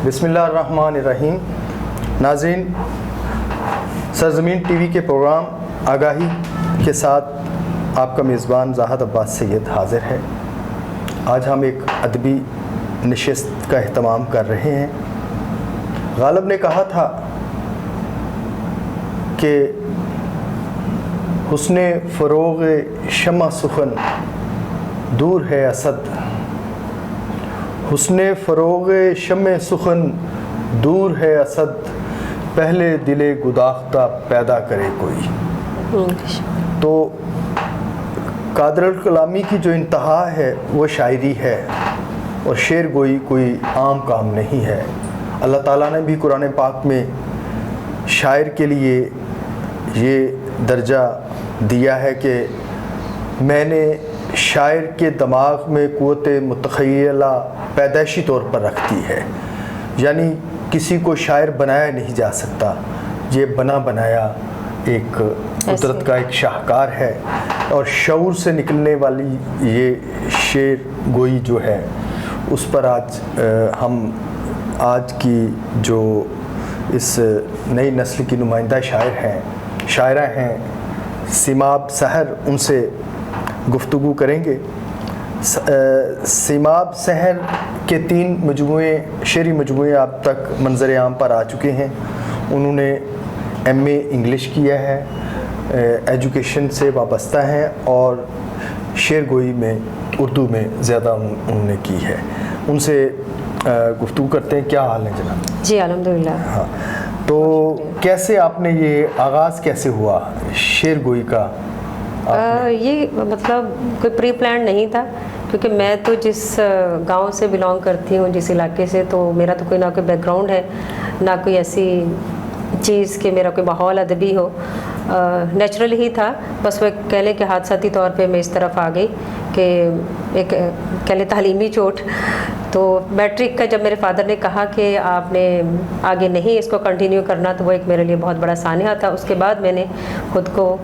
بسم اللہ الرحمن الرحیم. ناظرین، سرزمین ٹی وی کے پروگرام آگاہی کے ساتھ آپ کا میزبان زاہد عباس سید حاضر ہے. آج ہم ایک ادبی نشست کا اہتمام کر رہے ہیں. غالب نے کہا تھا کہ حسن فروغ شمع سخن دور ہے اسد، حسن فروغ شمع سخن دور ہے اسد، پہلے دل گداختہ پیدا کرے کوئی. تو قادر الکلامی کی جو انتہا ہے وہ شاعری ہے، اور شعر گوئی کوئی عام کام نہیں ہے. اللہ تعالیٰ نے بھی قرآن پاک میں شاعر کے لیے یہ درجہ دیا ہے کہ میں نے شاعر کے دماغ میں قوت متخیلہ پیدائشی طور پر رکھتی ہے. یعنی کسی کو شاعر بنایا نہیں جا سکتا، یہ بنا بنایا ایک قدرت کا ایک شاہکار ہے. اور شعور سے نکلنے والی یہ شعر گوئی جو ہے اس پر آج کی جو اس نئی نسل کی نمائندہ شاعرہ ہیں سیماب سحر، ان سے گفتگو کریں گے. سیماب سحر کے 3 شعری مجموعے اب تک منظر عام پر آ چکے ہیں. انہوں نے MA انگلش کیا ہے، ایجوکیشن سے وابستہ ہیں، اور شعر گوئی میں اردو میں زیادہ انہوں نے کی ہے. ان سے گفتگو کرتے ہیں. کیا حال ہے جناب؟ جی الحمدللہ. ہاں، تو کیسے آپ نے یہ آغاز کیسے ہوا شعر گوئی کا؟ یہ مطلب کوئی پری پلان نہیں تھا، کیونکہ میں تو جس گاؤں سے بلانگ کرتی ہوں، جس علاقے سے، تو میرا تو کوئی نہ کوئی بیک گراؤنڈ ہے، نہ کوئی ایسی چیز کہ میرا کوئی ماحول ادبی ہو. نیچرل ہی تھا. بس وہ کہہ لیں کہ حادثاتی طور پہ میں اس طرف آ گئی کہ ایک کہہ لیں تعلیمی چوٹ. تو میٹرک کا جب میرے فادر نے کہا کہ آپ نے آگے نہیں اس کو کنٹینیو کرنا، تو وہ ایک میرے لیے بہت بڑا سانحہ تھا. اس کے بعد میں نے خود کو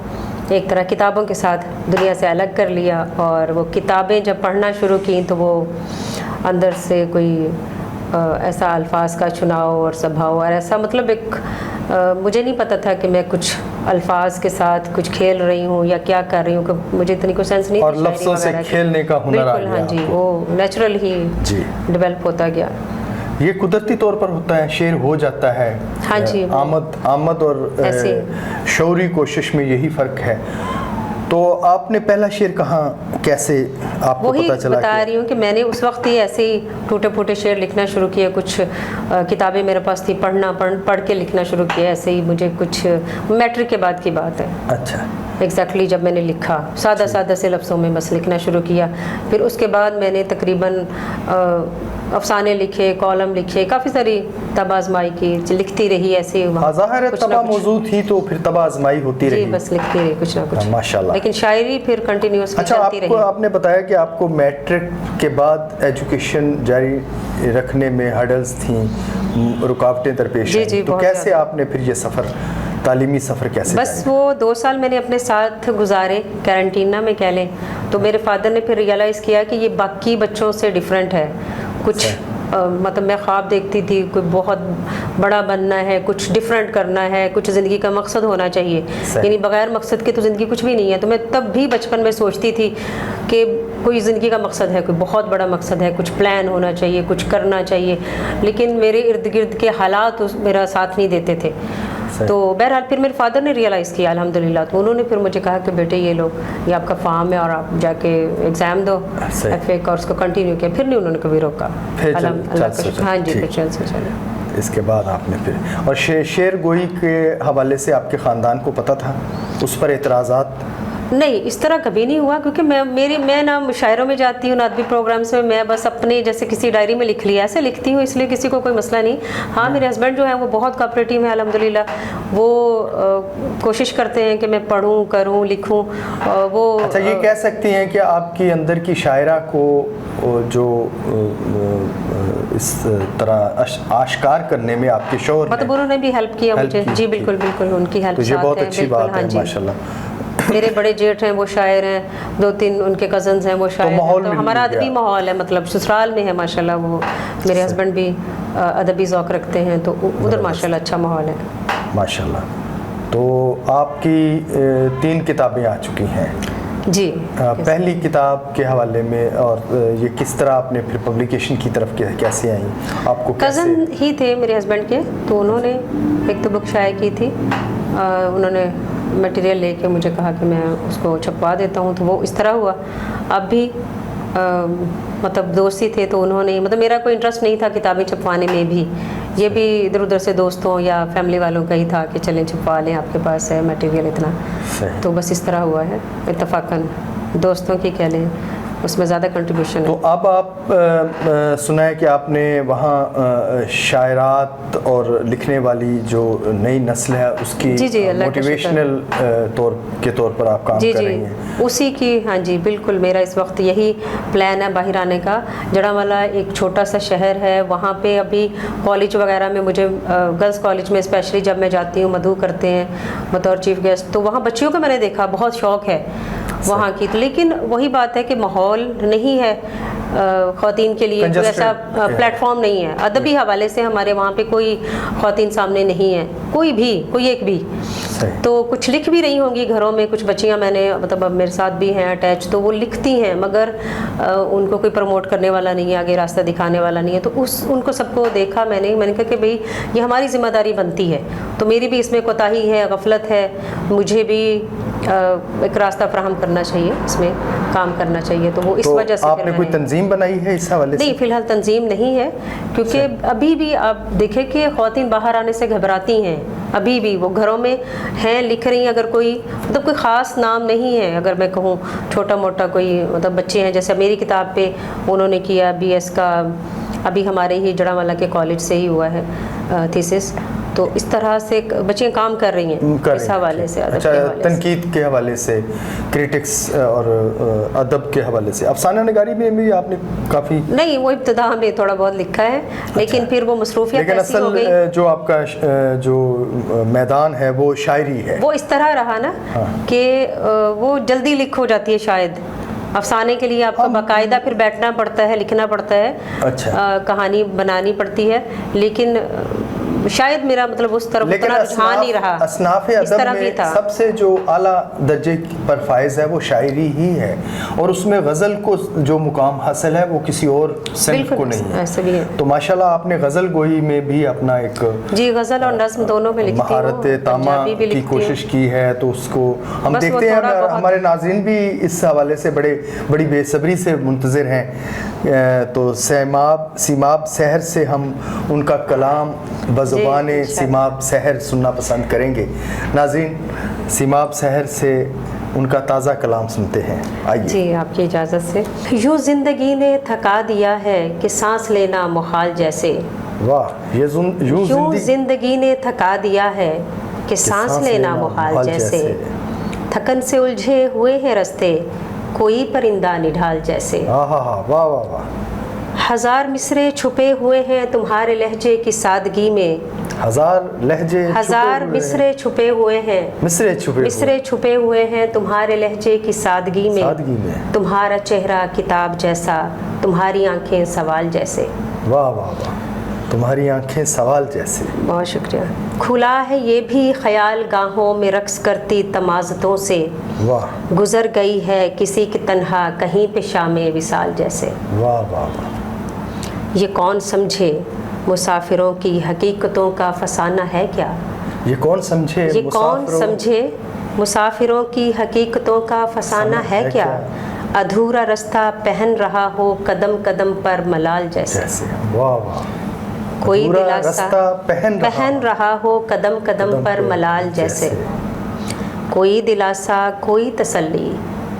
ایک طرح کتابوں کے ساتھ دنیا سے الگ کر لیا، اور وہ کتابیں جب پڑھنا شروع کیں تو وہ اندر سے کوئی ایسا الفاظ کا چناؤ اور سبھاؤ اور ایسا، مطلب ایک مجھے نہیں پتہ تھا کہ میں کچھ الفاظ کے ساتھ کچھ کھیل رہی ہوں یا کیا کر رہی ہوں، کہ مجھے اتنی کوئی سینس نہیں تھی. اور لفظوں سے کھیلنے کا ہنر آ گیا. ہاں جی، وہ نیچرل ہی ڈیولپ ہوتا گیا. یہ قدرتی طور پر ہوتا ہے، شعر ہو جاتا ہے. ہاں جی، آمد اور شعوری کوشش میں یہی فرق ہے. تو آپ نے پہلا شعر کہاں کیسے آپ کو پتہ چلا؟ بتا رہی ہوں کہ میں نے اس وقت ہی ایسے ہی ٹوٹے پھوٹے شعر لکھنا شروع کیا. کچھ کتابیں میرے پاس تھی، پڑھ کے لکھنا شروع کیا. ایسے ہی مجھے کچھ میٹرک کے بعد کی بات ہے. اچھا. ایگزیکٹلی جب میں نے لکھا سادہ سے لفظوں میں بس لکھنا شروع کیا. پھر اس کے بعد میں نے تقریباً افسانے لکھے، کالم لکھے، کافی ساری تب آزمائی کی، لکھتی رہی. ایسے ظاہر ہے تباہ موضوع تھی تو پھر تباہ آزمائی ہوتی رہی. جی بس لکھتی رہی کچھ نہ کچھ، ماشاءاللہ. لیکن شاعری پھر کنٹینیوسلی چلتی رہی. آپ نے بتایا کہ آپ کو میٹرک کے بعد ایجوکیشن جاری رکھنے میں ہرڈلز تھیں، رکاوٹیں درپیش آئیں. تو کیسے آپ نے پھر یہ تعلیمی سفر کیسے؟ بس وہ 2 سال میں نے اپنے ساتھ گزارے کیرنٹینا میں کہہ لیں. تو میرے فادر نے پھر ریئلائز کیا کہ یہ باقی بچوں سے ڈیفرنٹ ہے. کچھ مطلب میں خواب دیکھتی تھی کوئی بہت بڑا بننا ہے، کچھ ڈیفرنٹ کرنا ہے، کچھ زندگی کا مقصد ہونا چاہیے. یعنی بغیر مقصد کے تو زندگی کچھ بھی نہیں ہے. تو میں تب بھی بچپن میں سوچتی تھی کہ کوئی زندگی کا مقصد ہے، کوئی بہت بڑا مقصد ہے، کچھ پلان ہونا چاہیے، کچھ کرنا چاہیے. لیکن میرے ارد گرد کے حالات میرا ساتھ نہیں دیتے تھے. تو بہرحال پھر میرے فادر نے ریئلائز کیا الحمدللہ. تو انہوں نے پھر مجھے کہا کہ بیٹے یہ لو، یہ آپ کا فارم ہے اور آپ جا کے ایگزام دو FA کا، اور اس کو کنٹینیو کیا. پھر نہیں انہوں نے کبھی روکا. ہاں جی، پھر چل سے چلے. اس کے بعد آپ نے پھر اور شعر گوئی کے حوالے سے آپ کے خاندان کو پتہ تھا؟ اس پر اعتراضات؟ نہیں، اس طرح کبھی نہیں ہوا، کیونکہ میں نہ مشاعروں میں جاتی ہوں نہ ادبی پروگرامس میں بس اپنے جیسے کسی ڈائری میں لکھ لیا ایسے لکھتی ہوں، اس لیے کسی کو کوئی مسئلہ نہیں. ہاں میرے ہسبینڈ جو ہیں وہ بہت کوآپریٹیو ہیں الحمدللہ. وہ کوشش کرتے ہیں کہ میں پڑھوں، کروں، لکھوں. وہ اچھا، یہ کہہ سکتی ہیں کہ آپ کی اندر کی شاعرہ کو جو اس طرح آشکار کرنے میں آپ کے شوہر مطلب انہوں نے بھی ہیلپ کیا مجھے. جی بالکل ان کی ہیلپ. تو یہ بہت اچھی بات ہے ماشاءاللہ. میرے بڑے جیٹھ ہیں وہ شاعر ہیں, 2-3 ان کے کزنز ہیں وہ شاعر ہیں, ماحول تو مل ہمارا گیا. ادبی ماحول ہے, مطلب سسرال میں ہے ماشاءاللہ. وہ میرے ہسبینڈ بھی ادبی ذوق رکھتے ہیں, تو ادھر ماشاءاللہ اچھا ماحول ہے. ماشاءاللہ. تو آپ کی 3 کتابیں آ چکی ہیں. جی. پہلی کتاب کے حوالے میں, اور یہ کس طرح آپ نے پھر پبلیکیشن کی طرف کیسے آئیں, آپ کو کزن ہی تھے میرے ہسبینڈ کے, تو انہوں نے ایک تو بک شائع کی تھی, انہوں نے مٹیریل لے کے مجھے کہا کہ میں اس کو چھپوا دیتا ہوں, تو وہ اس طرح ہوا. اب بھی مطلب دوستی تھے, تو انہوں نے, مطلب میرا کوئی انٹرسٹ نہیں تھا کتابیں چھپوانے میں بھی, یہ بھی ادھر ادھر سے دوستوں یا فیملی والوں کا ہی تھا کہ چلیں چھپوا لیں, آپ کے پاس ہے میٹیریل اتنا, تو بس اس طرح ہوا ہے اتفاقاً, دوستوں کی کہہ لیں, اس میں زیادہ کنٹریبیوشن ہے. تو اب آپ سنا ہے کہ آپ نے وہاں شاعرات اور لکھنے والی جو نئی نسل ہے اس کی موٹیویشنل طور پر آپ کام کر رہی ہیں. اسی کی, ہاں جی بالکل, میرا اس وقت یہی پلان ہے باہر آنے کا. جڑامالہ ایک چھوٹا سا شہر ہے, وہاں پہ ابھی کالج وغیرہ میں مجھے, گرلس کالج میں اسپیشلی جب میں جاتی ہوں, مدعو کرتے ہیں بطور چیف گیسٹ, تو وہاں بچیوں کو میں نے دیکھا بہت شوق ہے وہاں کی, لیکن وہی بات ہے کہ ماحول نہیں ہے خواتین کے لیے, کوئی ایسا پلیٹ فارم نہیں ہے. ادبی حوالے سے ہمارے وہاں پہ کوئی خواتین سامنے نہیں ہے, کوئی ایک بھی. تو کچھ لکھ بھی رہی ہوں گی گھروں میں, کچھ بچیاں میں نے, مطلب اب میرے ساتھ بھی ہیں اٹیچ, تو وہ لکھتی ہیں, مگر ان کو کوئی پروموٹ کرنے والا نہیں ہے, آگے راستہ دکھانے والا نہیں ہے. تو ان کو سب کو دیکھا میں نے کہا کہ بھئی یہ ہماری ذمہ داری بنتی ہے, تو میری بھی اس میں کوتاہی ہے, غفلت ہے, مجھے بھی ایک راستہ فراہم کرنا چاہیے, اس میں کام کرنا چاہیے. تو وہ اس وجہ سے. آپ نے کوئی تنظیم بنائی ہے اس حوالے سے؟ نہیں, فی الحال تنظیم نہیں ہے, کیونکہ ابھی بھی آپ دیکھیں کہ خواتین باہر آنے سے گھبراتی ہیں, ابھی بھی وہ گھروں میں ہیں, لکھ رہی ہیں, اگر کوئی مطلب کوئی خاص نام نہیں ہے, اگر میں کہوں چھوٹا موٹا کوئی, مطلب بچے ہیں, جیسے میری کتاب پہ انہوں نے کیا BS کا, ابھی ہمارے ہی جڑامالہ کے کالج سے ہی ہوا ہے تھیسس, تو اس طرح سے بچیاں کام کر رہی ہیں اس حوالے سے. اچھا, تنقید کے حوالے سے, کریٹکس اور ادب کے حوالے سے, افسانہ نگاری میں بھی آپ نے کافی؟ نہیں, وہ ابتدا میں تھوڑا بہت لکھا ہے, لیکن پھر وہ مصروفیت ایسی ہو گئی. جو آپ کا جو میدان ہے وہ شاعری ہے, وہ اس طرح رہا نا کہ وہ جلدی لکھ ہو جاتی ہے شاید. افسانے کے لیے آپ کو باقاعدہ پھر بیٹھنا پڑتا ہے, لکھنا پڑتا ہے, کہانی بنانی پڑتی ہے, لیکن شاید میرا مطلب اس طرف اتنا رجحان نہیں رہا. اصناف ادب میں سب سے جو اعلیٰ درجے پر فائز ہے وہ شاعری ہی ہے, اور اس میں غزل کو جو مقام حاصل ہے وہ کسی اور صنف کو نہیں ہے. ایسے بھی ہے. تو ماشاءاللہ آپ نے غزل گوئی میں بھی اپنا ایک, جی غزل اور نظم دونوں میں لکھتی ہوں, مہارت تامہ کی کوشش کی ہے. تو اس کو ہم دیکھتے ہیں, ہمارے ناظرین بھی اس حوالے سے بڑی بے صبری سے منتظر ہیں. تو سیماب سحر سے ہم ان کا کلام بزبان سیماب سحر سننا پسند کریں گے. ناظرین, سیماب سحر سے ان کا تازہ کلام سنتے ہیں, آئیے. جی آپ کی اجازت سے. یوں زندگی نے تھکا دیا ہے کہ سانس لینا محال جیسے. واہ, یوں زندگی نے تھکا دیا ہے کہ سانس لینا محال جیسے. تھکن سے الجھے ہوئے ہیں رستے, کوئی پرندہ نڈھال جیسے. واہ واہ واہ. ہزار مصرے چھپے ہوئے ہیں تمہارے لہجے کی سادگی میں. ہزار مصرے چھپے ہوئے ہیں, مصرے چھپے ہوئے ہیں تمہارے لہجے کی سادگی میں. تمہارا چہرہ کتاب جیسا, تمہاری آنکھیں سوال جیسے. واہ واہ واہ, تمہاری آنکھیں سوال جیسے. بہت شکریہ. کھلا ہے یہ بھی خیال گاہوں میں رقص کرتی تمازتوں سے. واہ. گزر گئی ہے کسی کی تنہا کہیں پہ شام وصال جیسے. واہ واہ واہ. یہ کون سمجھے مسافروں کی حقیقتوں کا فسانہ ہے کیا. یہ کون سمجھے مسافروں کی حقیقتوں کا فسانہ ہے کیا. ادھورا رستہ پہن رہا ہو قدم قدم پر ملال جیسے. واہ واہ. کوئی دلاسا پہن رہا ہو قدم قدم پر ملال جیسے. کوئی دلاسا, کوئی تسلی,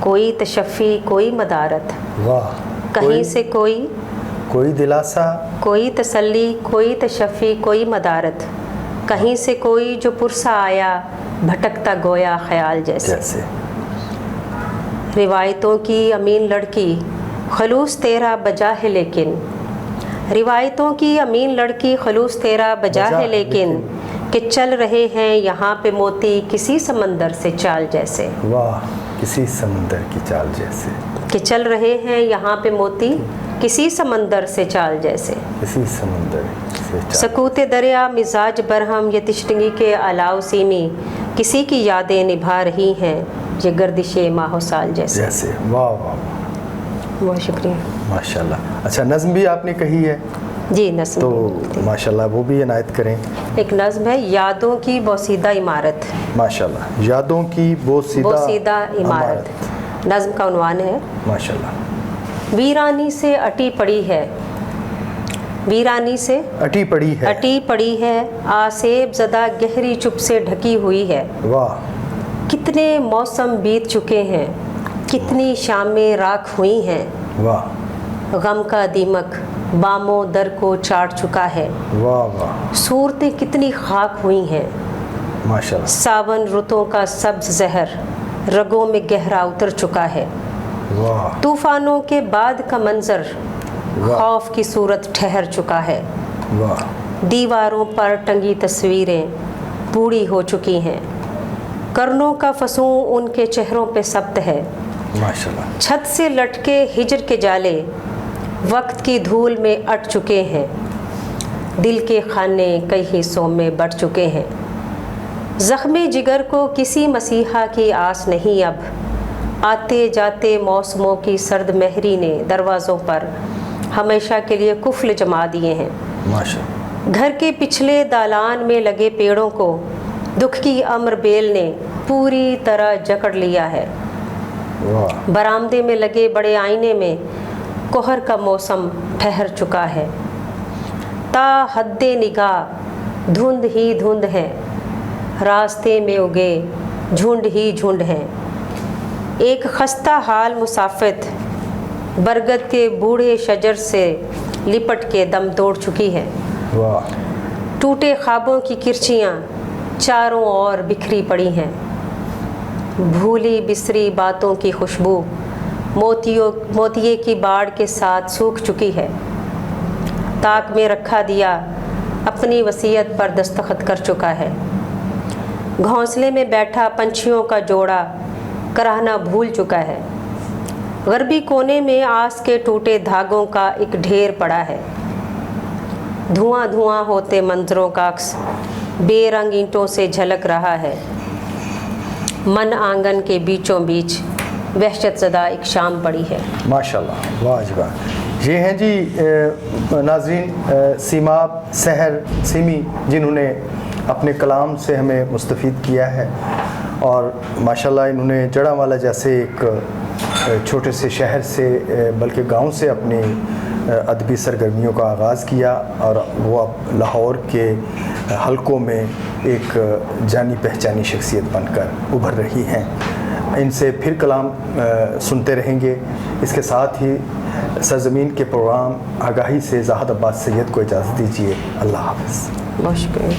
کوئی تشفی, کوئی مدارت. واہ. کہیں سے کوئی دلاسا, کوئی تسلی, کوئی تشفی, کوئی مدارت. کہیں سے کوئی جو پرسا آیا بھٹکتا گویا خیال جیسے. روایتوں کی امین لڑکی خلوص تیرا بجا ہے لیکن. روایتوں کی امین لڑکی خلوص تیرا بجا ہے لیکن. کہ چل رہے ہیں یہاں پہ موتی کسی سمندر سے چال جیسے. واہ، کسی سمندر کی چال جیسے. کہ چل رہے ہیں یہاں پہ موتی کسی سمندر سے چال جیسے. کسی سمندر سے چال. سکوت دریا مزاج برہم یہ تشنگی کے الاؤ سیمی کسی کی یادیں نبھا رہی ہیں یہ گردش ماہ و سال جیسے. جیسے. واہ واہ، بہت شکریہ. ماشاءاللہ. اچھا، نظم بھی آپ نے کہی ہے جی نظم تو ماشاءاللہ وہ بھی عنایت کریں. ایک نظم ہے یادوں کی بوسیدہ عمارت. ماشاءاللہ، یادوں کی بوسیدہ عمارت نظم کا عنوان ہے. ماشاءاللہ. ویرانی سے اٹی پڑی ہے، ویرانی سے اٹی پڑی ہے. اٹی پڑی ہے آسیب زدہ گہری چپ سے ڈھکی ہوئی ہے. واہ. کتنے موسم بیت چکے ہیں کتنی شامیں راکھ ہوئی ہیں. واہ غم کا دیمک باموں در کو چاٹ چکا ہے. واہ واہ، صورتیں کتنی خاک ہوئی ہیں. ماشاءاللہ. ساون رتوں کا سبز زہر رگوں میں گہرا اتر چکا ہے. واہ طوفانوں کے بعد کا منظر واہ. خوف کی صورت ٹھہر چکا ہے. واہ. دیواروں پر ٹنگی تصویریں بوڑھی ہو چکی ہیں. کرنوں کا فسوں ان کے چہروں پہ ثبت ہے. ماشاءاللہ. چھت سے لٹکے ہجر کے جالے وقت کی دھول میں اٹ چکے ہیں. دل کے خانے کئی حصوں میں بٹ چکے ہیں. زخم جگر کو کسی مسیحا کی آس نہیں اب. آتے جاتے موسموں کی سرد مہری نے دروازوں پر ہمیشہ کے لیے قفل جما دیے ہیں. ماشاءاللہ. گھر کے پچھلے دالان میں لگے پیڑوں کو دکھ کی امر بیل نے پوری طرح جکڑ لیا ہے. واہ. برآمدے میں لگے بڑے آئینے میں کوہر کا موسم ٹھہر چکا ہے. تا حد نگاہ دھند ہی دھند ہے راستے میں اگے جھنڈ ہی جھنڈ ہیں. ایک خستہ حال مسافت برگد کے بوڑھے شجر سے لپٹ کے دم توڑ چکی ہے. واہ. ٹوٹے خوابوں کی کرچیاں چاروں اور بکھری پڑی ہیں. بھولی بسری باتوں کی خوشبو موتیے کی باڑ کے ساتھ سوکھ چکی ہے. طاق میں رکھا دیا اپنی وصیت پر دستخط کر چکا ہے. گھونسلے میں بیٹھا پنچھیوں کا جوڑا کراہنا بھول چکا ہے. غربی کونے میں آس کے ٹوٹے دھاگوں کا ایک ڈھیر پڑا ہے. دھواں دھواں ہوتے منظروں کا عکس بے رنگ اینٹوں سے جھلک رہا ہے. من آنگن کے بیچوں بیچ وحشت زدہ ایک شام پڑی ہے. ماشاءاللہ. واہ جی واہ. یہ ہیں جی ناظرین سیماب سحر سیمی جنہوں نے اپنے کلام سے ہمیں مستفید کیا ہے اور ماشاءاللہ انہوں نے جڑا والا جیسے ایک چھوٹے سے شہر سے بلکہ گاؤں سے اپنی ادبی سرگرمیوں کا آغاز کیا اور وہ اب لاہور کے حلقوں میں ایک جانی پہچانی شخصیت بن کر ابھر رہی ہیں. ان سے پھر کلام سنتے رہیں گے. اس کے ساتھ ہی سرزمین کے پروگرام آگاہی سے زاہد عباس سید کو اجازت دیجیے. اللہ حافظ. بہت شکریہ.